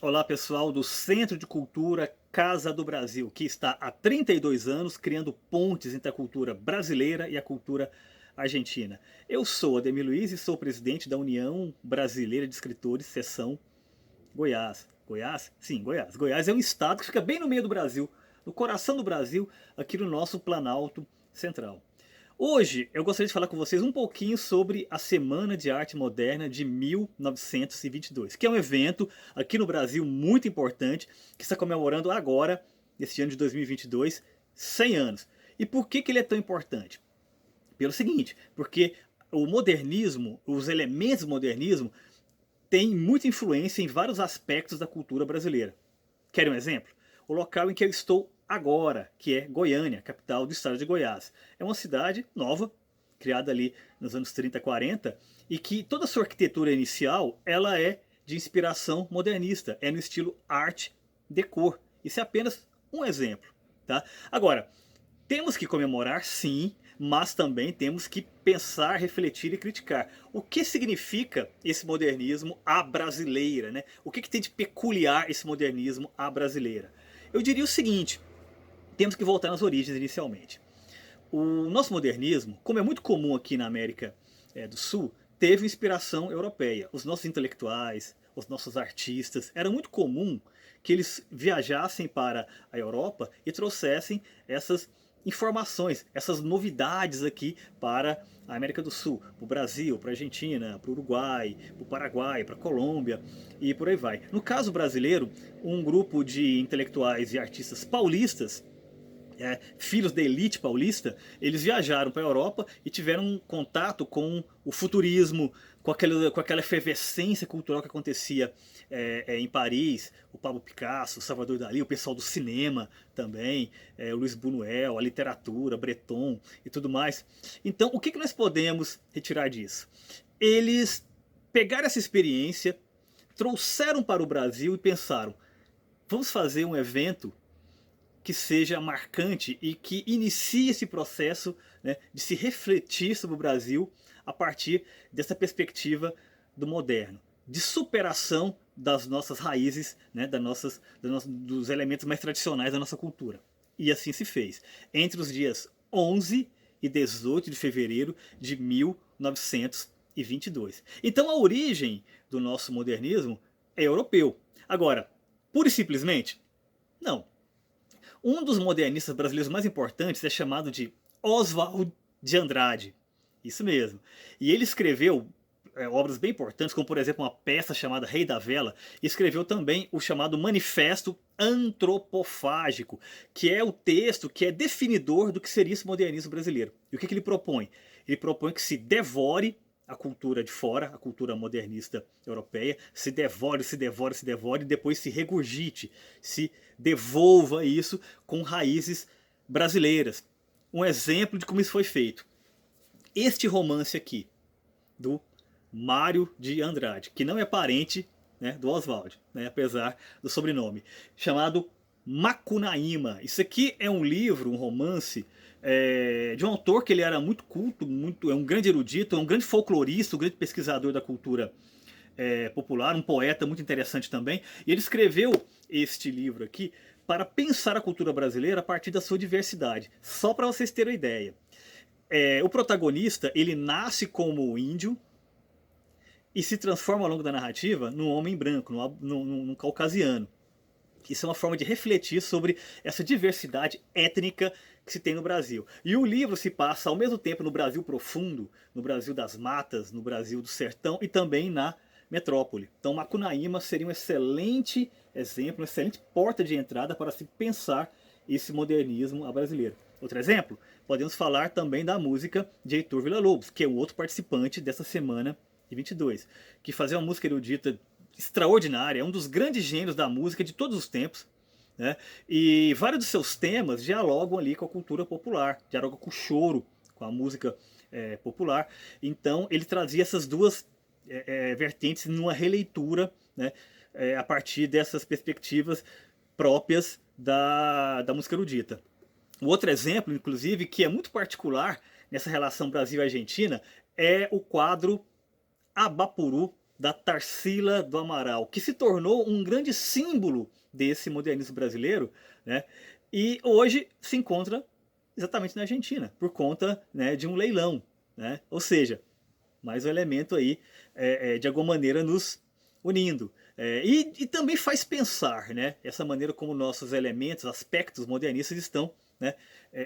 Olá pessoal do Centro de Cultura Casa do Brasil, que está há 32 anos criando pontes entre a cultura brasileira e a cultura argentina. Eu sou Ademir Luiz e sou presidente da União Brasileira de Escritores, seção Goiás. Goiás? Sim, Goiás. Goiás é um estado que fica bem no meio do Brasil, no coração do Brasil, aqui no nosso Planalto Central. Hoje eu gostaria de falar com vocês um pouquinho sobre a Semana de Arte Moderna de 1922, que é um evento aqui no Brasil muito importante, que está comemorando agora, nesse ano de 2022, 100 anos. E por que ele é tão importante? Pelo seguinte, porque o modernismo, os elementos do modernismo, têm muita influência em vários aspectos da cultura brasileira. Querem um exemplo? O local em que eu estou agora, que é Goiânia, capital do estado de Goiás. É uma cidade nova, criada ali nos anos 30, 40, e que toda a sua arquitetura inicial ela é de inspiração modernista, é no estilo Art Deco. Isso é apenas um exemplo. Tá? Agora, temos que comemorar sim, mas também temos que pensar, refletir e criticar. O que significa esse modernismo à brasileira? Né? O que tem de peculiar esse modernismo à brasileira? Eu diria o seguinte, temos que voltar nas origens inicialmente. O nosso modernismo, como é muito comum aqui na América do Sul, teve inspiração europeia. Os nossos intelectuais, os nossos artistas, era muito comum que eles viajassem para a Europa e trouxessem essas informações, essas novidades aqui para a América do Sul, para o Brasil, para a Argentina, para o Uruguai, para o Paraguai, para a Colômbia e por aí vai. No caso brasileiro, um grupo de intelectuais e artistas paulistas, filhos da elite paulista, eles viajaram para a Europa e tiveram um contato com o futurismo, com aquela efervescência cultural que acontecia em Paris, o Pablo Picasso, o Salvador Dalí, o pessoal do cinema também, o Luiz Buñuel, a literatura, Breton e tudo mais. Então, o que nós podemos retirar disso? Eles pegaram essa experiência, trouxeram para o Brasil e pensaram, vamos fazer um evento que seja marcante e que inicie esse processo, né, de se refletir sobre o Brasil a partir dessa perspectiva do moderno, de superação das nossas raízes, né, dos elementos mais tradicionais da nossa cultura. E assim se fez. Entre os dias 11 e 18 de fevereiro de 1922. Então a origem do nosso modernismo é europeu. Agora, pura e simplesmente, não. Um dos modernistas brasileiros mais importantes é chamado de Oswald de Andrade. Isso mesmo. E ele escreveu obras bem importantes, como por exemplo uma peça chamada Rei da Vela, e escreveu também o chamado Manifesto Antropofágico, que é o texto que é definidor do que seria esse modernismo brasileiro. E o que ele propõe? Ele propõe que se devore a cultura de fora, a cultura modernista europeia, se devore, se devore, se devore, e depois se regurgite, se devolva isso com raízes brasileiras. Um exemplo de como isso foi feito. Este romance aqui, do Mário de Andrade, que não é parente, né, do Oswald, né, apesar do sobrenome, chamado Macunaíma. Isso aqui é um livro, um romance, de um autor que ele era muito culto, é um grande erudito, é um grande folclorista, um grande pesquisador da cultura popular, um poeta muito interessante também. E ele escreveu este livro aqui para pensar a cultura brasileira a partir da sua diversidade. Só para vocês terem uma ideia. O protagonista, ele nasce como índio e se transforma ao longo da narrativa num homem branco, num caucasiano. Isso é uma forma de refletir sobre essa diversidade étnica que se tem no Brasil. E o livro se passa ao mesmo tempo no Brasil profundo, no Brasil das matas, no Brasil do sertão e também na metrópole. Então Macunaíma seria um excelente exemplo, uma excelente porta de entrada para se pensar esse modernismo brasileiro. Outro exemplo, podemos falar também da música de Heitor Villa-Lobos, que é o outro participante dessa semana de 22, que fazia uma música erudita extraordinária, é um dos grandes gênios da música de todos os tempos, né? E vários dos seus temas dialogam ali com a cultura popular, dialogam com o choro, com a música popular. Então ele trazia essas duas vertentes numa releitura, né, a partir dessas perspectivas próprias da música erudita. O outro exemplo, inclusive, que é muito particular nessa relação Brasil-Argentina, é o quadro Abapuru, da Tarsila do Amaral, que se tornou um grande símbolo desse modernismo brasileiro, né? E hoje se encontra exatamente na Argentina, por conta, né, de um leilão, né? Ou seja, mais um elemento aí, de alguma maneira, nos unindo. E também faz pensar, né, essa maneira como nossos elementos, aspectos modernistas estão, né,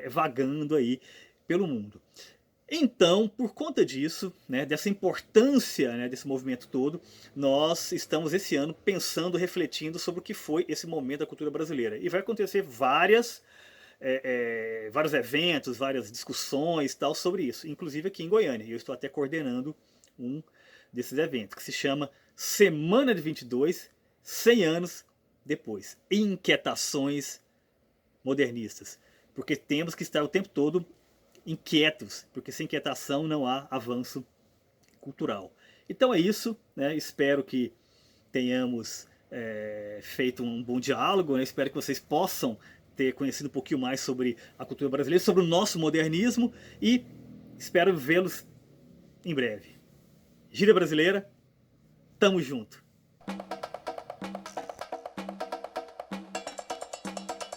vagando aí pelo mundo. Então, por conta disso, né, dessa importância, né, desse movimento todo, nós estamos esse ano pensando, refletindo sobre o que foi esse momento da cultura brasileira. E vai acontecer vários eventos, várias discussões tal sobre isso, inclusive aqui em Goiânia. Eu estou até coordenando um desses eventos, que se chama Semana de 22, 100 anos depois. Inquietações modernistas. Porque temos que estar o tempo todo inquietos, porque sem inquietação não há avanço cultural. Então é isso, né? Espero que tenhamos feito um bom diálogo, né? Espero que vocês possam ter conhecido um pouquinho mais sobre a cultura brasileira, sobre o nosso modernismo, e espero vê-los em breve. Gíria Brasileira, tamo junto!